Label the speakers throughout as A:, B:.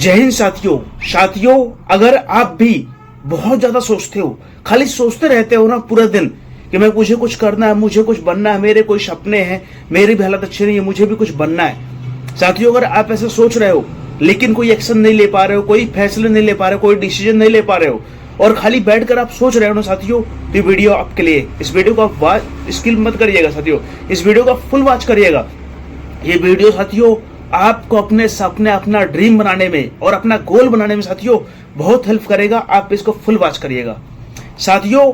A: जय हिंद साथियों, अगर आप भी बहुत ज्यादा सोचते हो, खाली सोचते रहते हो ना पूरा दिन कि मुझे कुछ करना है, मुझे कुछ बनना है, मेरे कोई सपने हैं, मेरी भी हालत अच्छी नहीं है, मुझे भी कुछ बनना है। साथियों, अगर आप ऐसा सोच रहे हो लेकिन कोई एक्शन नहीं ले पा रहे हो, कोई फैसले नहीं ले पा रहे हो, कोई डिसीजन नहीं ले पा रहे हो और खाली बैठकर आप सोच रहे हो ना साथियों, तो वीडियो आपके लिए। इस वीडियो को आप स्किप मत करिएगा साथियों, इस वीडियो को फुल वॉच करिएगा। ये वीडियो साथियों आपको अपने सपने, अपना ड्रीम बनाने में और अपना गोल बनाने में साथियों बहुत हेल्प करेगा। आप इसको फुल वॉच करिएगा। साथियों,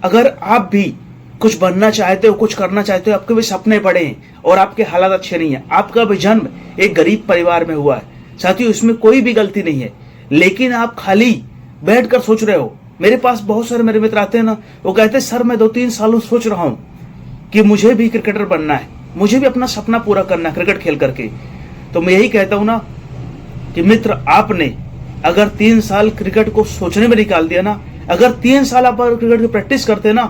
A: अगर आप भी कुछ बनना चाहते हो, कुछ करना चाहते हो, आपके भी सपने बड़े हैं और आपके हालात अच्छे नहीं है, आपका भी जन्म एक गरीब परिवार में हुआ है साथियों, इसमें कोई भी गलती नहीं है, लेकिन आप खाली बैठकर सोच रहे हो। मेरे पास बहुत सारे मेरे मित्र आते हैं ना, वो कहते हैं सर मैं 2-3 सालों सोच रहा हूं कि मुझे भी क्रिकेटर बनना है, मुझे भी अपना सपना पूरा करना है क्रिकेट खेल करके। तो मैं यही कहता हूं ना कि मित्र, आपने अगर 3 साल क्रिकेट को सोचने में निकाल दिया ना, अगर 3 साल आप क्रिकेट की प्रैक्टिस करते ना,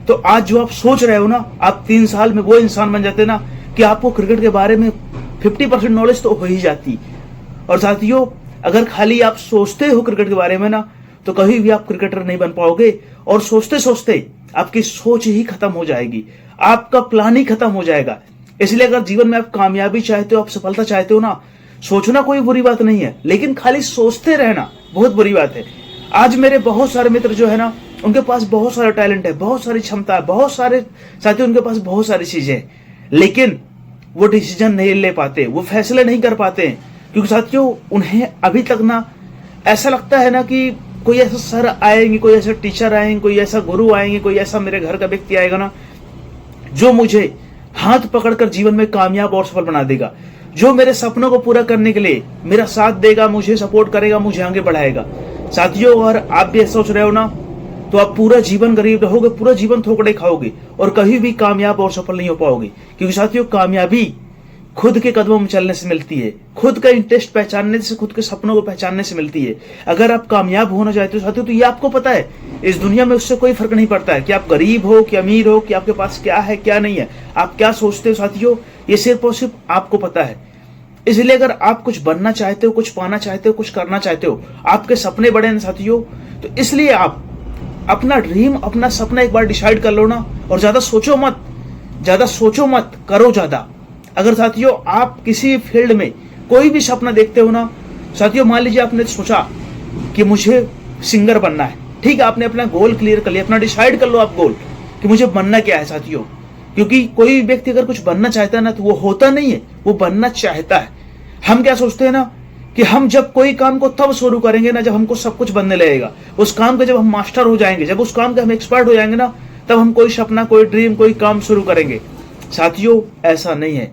A: तो आज जो आप सोच रहे हो ना, आप 3 साल में वो इंसान बन जाते ना कि आपको क्रिकेट के बारे में 50% नॉलेज तो हो ही जाती। और साथियों, अगर खाली आप सोचते हो क्रिकेट के बारे में ना, तो कभी भी आप क्रिकेटर नहीं बन पाओगे और सोचते सोचते आपकी सोच ही खत्म हो जाएगी, आपका प्लान ही खत्म हो जाएगा। इसलिए अगर जीवन में आप कामयाबी चाहते हो, आप सफलता चाहते हो ना, सोचना कोई बुरी बात नहीं है, लेकिन खाली सोचते रहना बहुत बुरी बात है। आज मेरे बहुत सारे मित्र जो है ना, उनके पास बहुत सारा टैलेंट है, बहुत सारी क्षमता है, बहुत सारे साथियों उनके पास बहुत सारी चीजें हैं, लेकिन वो डिसीजन नहीं ले पाते, वो फैसले नहीं कर पाते हैं, क्योंकि साथियों उन्हें अभी तक ना ऐसा लगता है ना कि कोई ऐसा सर आएंगे, कोई ऐसा टीचर आएंगे, कोई ऐसा गुरु आएंगे, कोई ऐसा मेरे घर का व्यक्ति आएगा ना जो मुझे हाथ पकड़कर जीवन में कामयाब और सफल बना देगा, जो मेरे सपनों को पूरा करने के लिए मेरा साथ देगा, मुझे सपोर्ट करेगा, मुझे आगे बढ़ाएगा। साथियों, अगर आप भी ऐसा सोच रहे हो ना, तो आप पूरा जीवन गरीब रहोगे, पूरा जीवन थोकड़े खाओगे और कभी भी कामयाब और सफल नहीं हो पाओगे। क्योंकि साथियों, कामयाबी खुद के कदमों में चलने से मिलती है, खुद का इंटरेस्ट पहचानने से, खुद के सपनों को पहचानने से मिलती है। अगर आप कामयाब होना चाहते हो साथियों, तो ये आपको पता है, इस दुनिया में उससे कोई फर्क नहीं पड़ता है कि आप गरीब हो कि अमीर हो, कि आपके पास क्या है क्या नहीं है, आप क्या सोचते हो साथियों, ये सिर्फ और सिर्फ आपको पता है। इसलिए अगर आप कुछ बनना चाहते हो, कुछ पाना चाहते हो, कुछ करना चाहते हो, आपके सपने बड़े हैं साथियों, तो इसलिए आप अपना ड्रीम, अपना सपना एक बार डिसाइड कर लो ना, और ज्यादा सोचो मत, करो ज्यादा। अगर साथियों आप किसी फील्ड में कोई भी सपना देखते हो ना साथियों, मान लीजिए आपने सोचा कि मुझे सिंगर बनना है, ठीक है, आपने अपना गोल क्लियर कर लिया, अपना डिसाइड कर लो आप गोल कि मुझे बनना क्या है साथियों। क्योंकि कोई व्यक्ति अगर कुछ बनना चाहता है ना, तो वो होता नहीं है, वो बनना चाहता है। हम क्या सोचते हैं ना कि हम जब कोई काम को तब शुरू करेंगे ना जब हमको सब कुछ बनने लगेगा, उस काम के जब हम मास्टर हो जाएंगे, जब उस काम के हम एक्सपर्ट हो जाएंगे ना, तब हम कोई सपना, कोई ड्रीम, कोई काम शुरू करेंगे। साथियों, ऐसा नहीं है।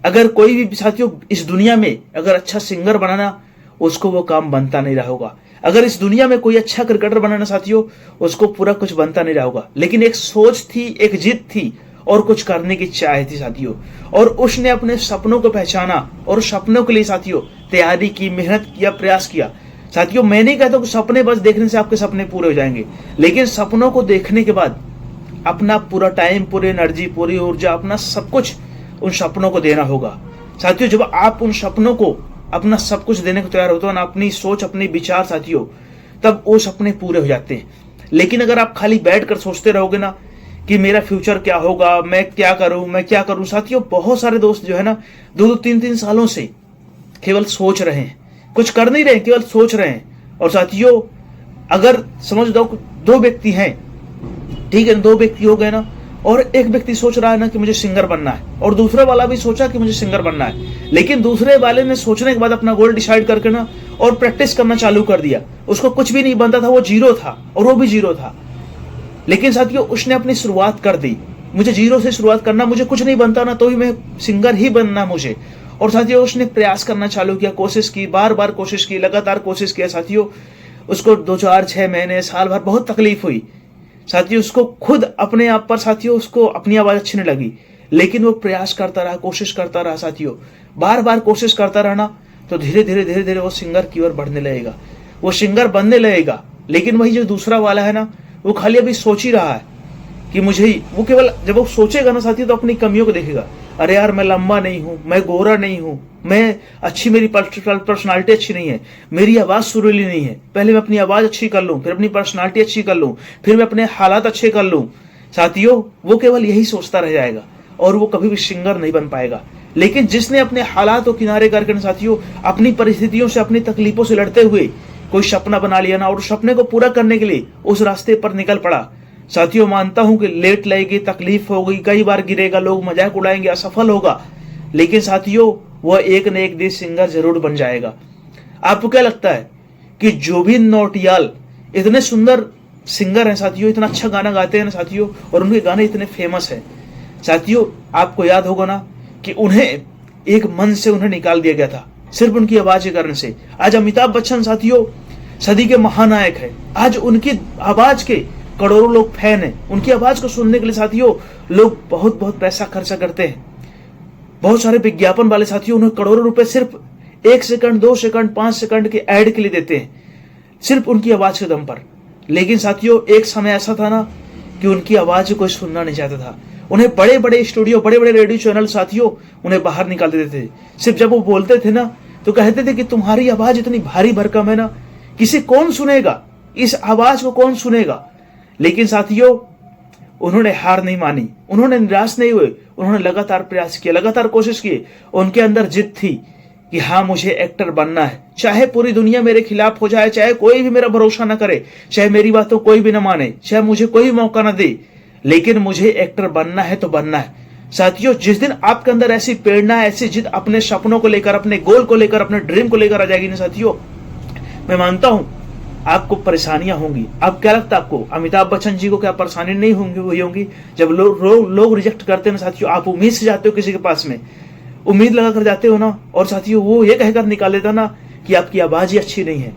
A: अगर कोई भी साथियों इस दुनिया में अगर अच्छा सिंगर बनाना, उसको वो काम बनता नहीं रहा होगा। अगर इस दुनिया में कोई अच्छा क्रिकेटर बनाना साथियों, उसको पूरा कुछ बनता नहीं रहा होगा। लेकिन एक सोच थी, एक जिद थी और कुछ करने की चाह थी साथियों, और उसने अपने सपनों को पहचाना और सपनों के लिए साथियों तैयारी की, मेहनत किया, प्रयास किया। साथियों, मैं नहीं कहता कि सपने बस देखने से आपके सपने पूरे हो जाएंगे, लेकिन सपनों को देखने के बाद अपना पूरा टाइम, पूरी एनर्जी, पूरी ऊर्जा, अपना सब कुछ उन सपनों को देना होगा। साथियों, जब आप उन सपनों को अपना सब कुछ देने को तैयार होते हो ना, अपनी सोच, अपने विचार साथियों, तब वो सपने पूरे हो जाते हैं। लेकिन अगर आप खाली बैठकर सोचते रहोगे ना कि मेरा फ्यूचर क्या होगा, मैं क्या करूं साथियों, बहुत सारे दोस्त जो है ना 2-2, 3-3 सालों से केवल सोच रहे हैं, कुछ कर नहीं रहे, केवल सोच रहे हैं। और साथियों, अगर समझ दो व्यक्ति हैं, ठीक है, 2 व्यक्ति हो गए ना, और एक व्यक्ति सोच रहा है ना कि मुझे सिंगर बनना है, और दूसरा वाला भी सोचा कि मुझे सिंगर बनना है, लेकिन दूसरे वाले ने सोचने के बाद अपना गोल डिसाइड करके ना और प्रैक्टिस करना चालू कर दिया। उसको कुछ भी नहीं बनता था, वो जीरो था और वो भी जीरो था। लेकिन साथियों, उसने अपनी शुरुआत कर दी, मुझे जीरो से शुरुआत करना, मुझे कुछ नहीं बनता ना, तो भी मैं सिंगर ही बनना मुझे। और साथियों, उसने प्रयास करना चालू किया, कोशिश की, बार बार कोशिश की, लगातार कोशिश किया साथियों। उसको 2-4-6 महीने, साल भर बहुत तकलीफ हुई साथियों, उसको खुद अपने आप पर साथियों उसको अपनी आवाज अच्छी नहीं लगी, लेकिन वो प्रयास करता रहा, कोशिश करता रहा साथियों, बार बार कोशिश करता रहा ना, तो धीरे धीरे वो सिंगर की ओर बढ़ने लगेगा, वो सिंगर बनने लगेगा। लेकिन वही जो दूसरा वाला है ना, वो खाली अभी सोच ही रहा है कि मुझे ही, वो केवल जब वो सोचेगा ना साथियों, तो अपनी कमियों को देखेगा, अरे यार मैं लंबा नहीं हूं, मैं गोरा नहीं हूं, मैं अच्छी, मेरी पर्सनालिटी अच्छी नहीं है, मेरी आवाज सुरीली नहीं है, पहले मैं अपनी आवाज अच्छी कर लूं, फिर अपनी पर्सनालिटी अच्छी कर लूं, फिर मैं अपने हालात अच्छे कर लूं। साथियों, वो केवल यही सोचता रह जाएगा और वो कभी भी सिंगर नहीं बन पाएगा। लेकिन जिसने अपने हालात को किनारे करके साथियों, अपनी परिस्थितियों से, अपनी तकलीफों से लड़ते हुए कोई सपना बना लिया ना, और उस सपने को पूरा करने के लिए उस रास्ते पर निकल पड़ा, साथियों, मानता हूं कि लेट लगेगी, तकलीफ होगी, कई बार गिरेगा, लोग मजाक उड़ाएंगे, असफल होगा, लेकिन साथियों वह एक न एक दिन सिंगर जरूर बन जाएगा। आपको क्या लगता है कि जुबिन नौटियाल इतने सुंदर सिंगर हैं साथियों, इतना अच्छा गाना गाते हैं ना साथियों, और उनके गाने इतने फेमस हैं साथियों। आपको याद होगा ना कि उन्हें एक मंच से उन्हें निकाल दिया गया था सिर्फ उनकी आवाज के कारण से। आज अमिताभ बच्चन साथियों सदी के महानायक है। आज उनकी आवाज के करोड़ों लोग फैन हैं। उनकी आवाज को सुनने के लिए साथियों लोग बहुत बहुत पैसा खर्चा करते हैं। बहुत सारे विज्ञापन वाले साथियों उन्हें करोड़ों रुपए सिर्फ 1 सेकंड, 2 सेकंड, 5 सेकंड के ऐड के लिए देते हैं, सिर्फ उनकी आवाज के दम पर। लेकिन साथियों एक समय ऐसा था ना कि उनकी आवाज कोई सुनना नहीं चाहता था। उन्हें बड़े बड़े स्टूडियो, बड़े बड़े रेडियो चैनल साथियों उन्हें बाहर निकाल देते थे। सिर्फ जब वो बोलते थे ना तो कहते थे कि तुम्हारी आवाज इतनी भारी भरकम है ना, किसी कौन सुनेगा, इस आवाज को कौन सुनेगा। लेकिन साथियों उन्होंने हार नहीं मानी, उन्होंने निराश नहीं हुए, उन्होंने लगातार प्रयास किया, लगातार कोशिश की। उनके अंदर जिद थी कि हाँ मुझे एक्टर बनना है, चाहे पूरी दुनिया मेरे खिलाफ हो जाए, चाहे कोई भी मेरा भरोसा ना करे, चाहे मेरी बातों कोई भी ना माने, चाहे मुझे कोई मौका ना दे, लेकिन मुझे एक्टर बनना है तो बनना है। साथियों जिस दिन आपके अंदर ऐसी प्रेरणा, ऐसी जिद अपने सपनों को लेकर, अपने गोल को लेकर, अपने ड्रीम को लेकर आ जाएगी ना साथियों, मैं मानता हूं आपको परेशानियां होंगी। अब क्या लगता है आपको अमिताभ बच्चन जी को क्या परेशानी नहीं हुई होंगी? जब लोग रिजेक्ट करते हैं ना साथियों, आप उम्मीद से जाते हो किसी के पास में, उम्मीद लगा कर जाते हो ना, और साथियों वो ये कहकर निकाल देता ना कि आपकी आवाज ही अच्छी नहीं है।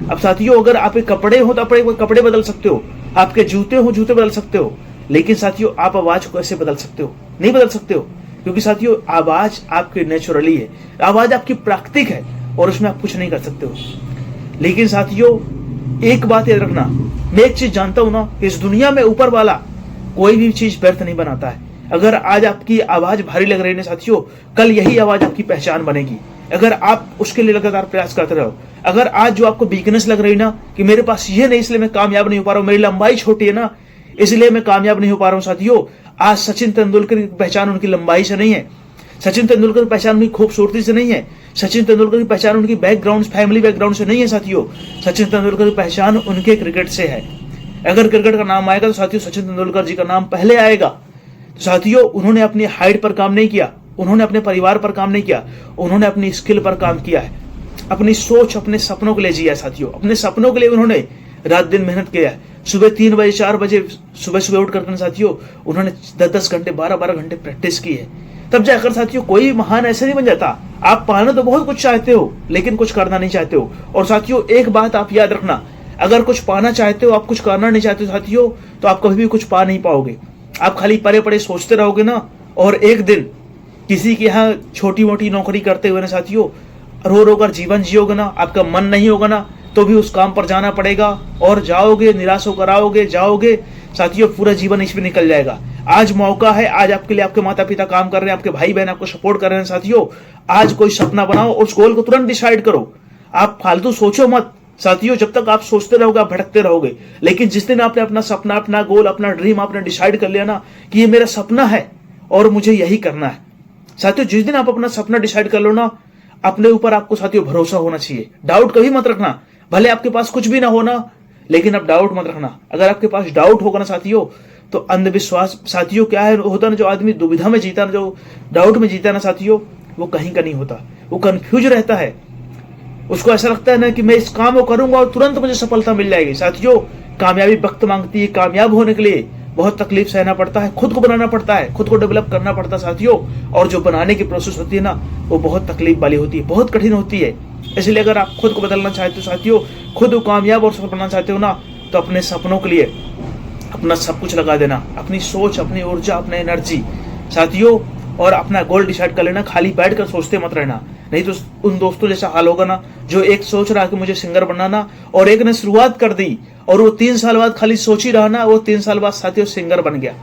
A: अब साथियों अगर आपके कपड़े हो तो कपड़े बदल सकते हो, आपके जूते हो जूते बदल सकते हो, लेकिन साथियों आप आवाज को कैसे बदल सकते हो? नहीं बदल सकते हो, क्योंकि साथियों आवाज आपकी नेचुरली है, आवाज आपकी प्राकृतिक है और उसमें आप कुछ नहीं कर सकते हो। लेकिन साथियों एक बात याद रखना, मैं एक चीज जानता हूं ना, इस दुनिया में ऊपर वाला कोई भी चीज व्यर्थ नहीं बनाता है। अगर आज आपकी आवाज भारी लग रही है साथियों, कल यही आवाज आपकी पहचान बनेगी अगर आप उसके लिए लगातार प्रयास करते रहो। अगर आज जो आपको वीकनेस लग रही ना कि मेरे पास ये नहीं इसलिए मैं कामयाब नहीं हो पा रहा हूं, मेरी लंबाई छोटी है ना इसलिए मैं कामयाब नहीं हो पा रहा हूं साथियों, आज सचिन तेंदुलकर की पहचान उनकी लंबाई से नहीं है, सचिन तेंदुलकर की पहचान उनकी खूबसूरती से नहीं है, सचिन तेंदुलकर की पहचान उनकी बैकग्राउंड, फैमिली बैकग्राउंड से नहीं है साथियों, सचिन तेंदुलकर की पहचान उनके क्रिकेट से है। अगर क्रिकेट का नाम आएगा तो साथियों सचिन तेंदुलकर जी का नाम पहले आएगा। तो साथियों उन्होंने अपनी हाइट पर काम नहीं किया, उन्होंने अपने परिवार पर काम नहीं किया, उन्होंने अपनी स्किल पर काम किया है, अपनी सोच, अपने सपनों के लिए जिया साथियों, अपने सपनों के लिए उन्होंने रात दिन मेहनत किया है। सुबह 3 बजे 4 बजे सुबह उठ करके साथियों उन्होंने 10-10 घंटे 12-12 घंटे प्रैक्टिस की है, तब जाकर साथियों कोई महान ऐसे नहीं बन जाता। आप पाना तो बहुत कुछ चाहते हो लेकिन कुछ करना नहीं चाहते हो। और साथियों एक बात आप याद रखना, अगर कुछ पाना चाहते हो, आप कुछ करना नहीं चाहते हो साथियों, तो आप कभी भी कुछ पा नहीं पाओगे। आप खाली परे परे सोचते रहोगे ना, और एक दिन किसी के यहाँ छोटी मोटी नौकरी करते हुए ना साथियों रो रो कर जीवन जियोगे ना, आपका मन नहीं होगा ना, तो भी उस काम पर जाना पड़ेगा और जाओगे, निराश होकर आओगे, जाओगे साथियों, पूरा जीवन इसमें निकल जाएगा। आज मौका है, आज आपके लिए आपके माता पिता काम कर रहे हैं, आपके भाई बहन आपको सपोर्ट कर रहे हैं साथियों। आज कोई सपना बनाओ, उस गोल को तुरंत डिसाइड करो, आप फालतू सोचो मत साथियों। जब तक आप सोचते रहोगे आप भटकते रहोगे, लेकिन जिस दिन आपने अपना सपना, अपना गोल, अपना ड्रीम आपने डिसाइड कर लिया ना कि ये मेरा सपना है और मुझे यही करना है साथियों, जिस दिन आप अपना सपना डिसाइड कर लो ना, अपने ऊपर आपको साथियों भरोसा होना चाहिए। डाउट कभी मत रखना, भले आपके पास कुछ भी ना होना, लेकिन आप डाउट मत रखना। अगर आपके पास डाउट होगा ना साथियों, तो अंधविश्वास साथियों क्या है होता ना, जो आदमी दुविधा में जीता ना, जो डाउट में जीता ना साथियों, वो कहीं का नहीं होता, वो कंफ्यूज रहता है। उसको ऐसा लगता है ना कि मैं इस काम को करूंगा और तुरंत मुझे सफलता मिल जाएगी। साथियों कामयाबी वक्त मांगती है, कामयाब होने के लिए बहुत तकलीफ सहना पड़ता है, खुद को बनाना पड़ता है, खुद को डेवलप करना पड़ता है साथियों। और जो बनाने की प्रोसेस होती है ना, वो बहुत तकलीफ वाली होती है, बहुत कठिन होती है। इसलिए अगर आप खुद को बदलना चाहते हो साथियों, खुद को कामयाब और सफल बनाना चाहते हो ना, तो अपने सपनों के लिए अपना सब कुछ लगा देना, अपनी सोच, अपनी ऊर्जा, अपनी एनर्जी साथियों, और अपना गोल डिसाइड कर लेना। खाली बैठ कर सोचते मत रहना, नहीं तो उन दोस्तों जैसा हाल होगा ना, जो एक सोच रहा कि मुझे सिंगर बनना, और एक ने शुरुआत कर दी और वो 3 साल बाद खाली सोच ही रहा ना, वो 3 साल बाद साथियों सिंगर बन गया।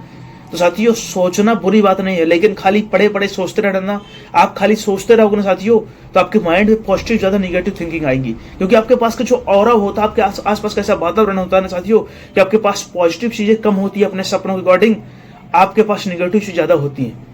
A: तो साथियों सोचना बुरी बात नहीं है, लेकिन खाली पड़े पड़े सोचते रहना, आप खाली सोचते रहोगे ना साथियों, तो आपके माइंड में पॉजिटिव ज्यादा निगेटिव थिंकिंग आएगी। क्योंकि आपके पास का जो ऑरा होता है, आपके आसपास का ऐसा वातावरण होता है ना साथियों, कि आपके पास पॉजिटिव चीजें कम होती है अपने सपनों के अकॉर्डिंग, आपके पास निगेटिव चीज ज्यादा होती है।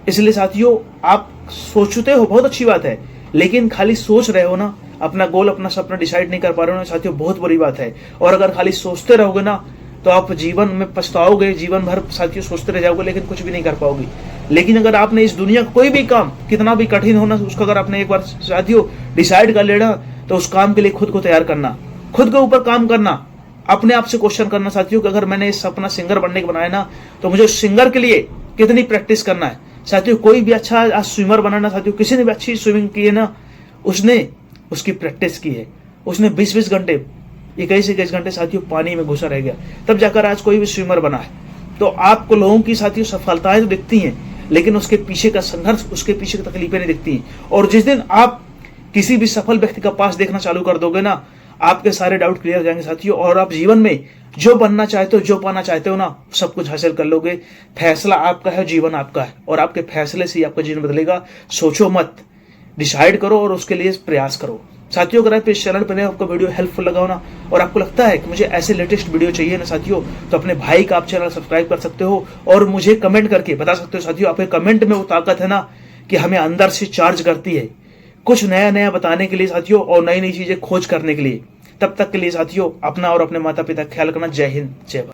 A: इसलिए साथियों आप सोचते हो बहुत अच्छी बात है, लेकिन खाली सोच रहे हो ना, अपना गोल अपना सपना डिसाइड नहीं कर पा रहे हो ना साथियों, बहुत बुरी बात है। और अगर खाली सोचते रहोगे ना तो आप जीवन में पछताओगे, जीवन भर साथियों सोचते रह जाओगे, लेकिन कुछ भी नहीं कर पाओगे। लेकिन अगर आपने इस दुनिया का कोई भी काम कितना भी कठिन होना उसका अगर आपने एक बार साथियों डिसाइड कर लेना, तो उस काम के लिए खुद को तैयार करना, खुद के ऊपर काम करना, अपने आप से क्वेश्चन करना साथियों कि अगर मैंने इस सपना सिंगर बनने का बनाया ना, तो मुझे उस सिंगर के लिए कितनी प्रैक्टिस करना है। साथियों कोई भी अच्छा आज स्विमर बनाना साथियों, किसी ने भी अच्छी स्विमिंग की है ना, उसने उसकी प्रैक्टिस की है, उसने 20-20 घंटे 21-21 घंटे साथियों पानी में घुसा रह गया, तब जाकर आज कोई भी स्विमर बना है। तो आपको लोगों की साथियों सफलताएं तो दिखती हैं, लेकिन उसके पीछे का संघर्ष, उसके पीछे की तकलीफें नहीं दिखती हैं। और जिस दिन आप किसी भी सफल व्यक्ति का पास देखना चालू कर दोगे ना, आपके सारे डाउट क्लियर हो जाएंगे साथियों, और आप जीवन में जो बनना चाहते हो, जो पाना चाहते हो ना, सब कुछ हासिल कर लोगे। फैसला आपका है, जीवन आपका है, और आपके फैसले से ही आपका जीवन बदलेगा। सोचो मत, डिसाइड करो और उसके लिए प्रयास करो। साथियों अगर आप इस चैनल पर आपको वीडियो हेल्पफुल लगा हो ना, और आपको लगता है कि मुझे ऐसे लेटेस्ट वीडियो चाहिए ना साथियों, तो अपने भाई का आप चैनल सब्सक्राइब कर सकते हो और मुझे कमेंट करके बता सकते हो साथियों। आपके कमेंट में वो ताकत है ना कि हमें अंदर से चार्ज करती है कुछ नया नया बताने के लिए साथियों, और नई नई चीजें खोज करने के लिए। तब तक के लिए साथियों अपना और अपने माता पिता का ख्याल करना। जय हिंद, जय भारत।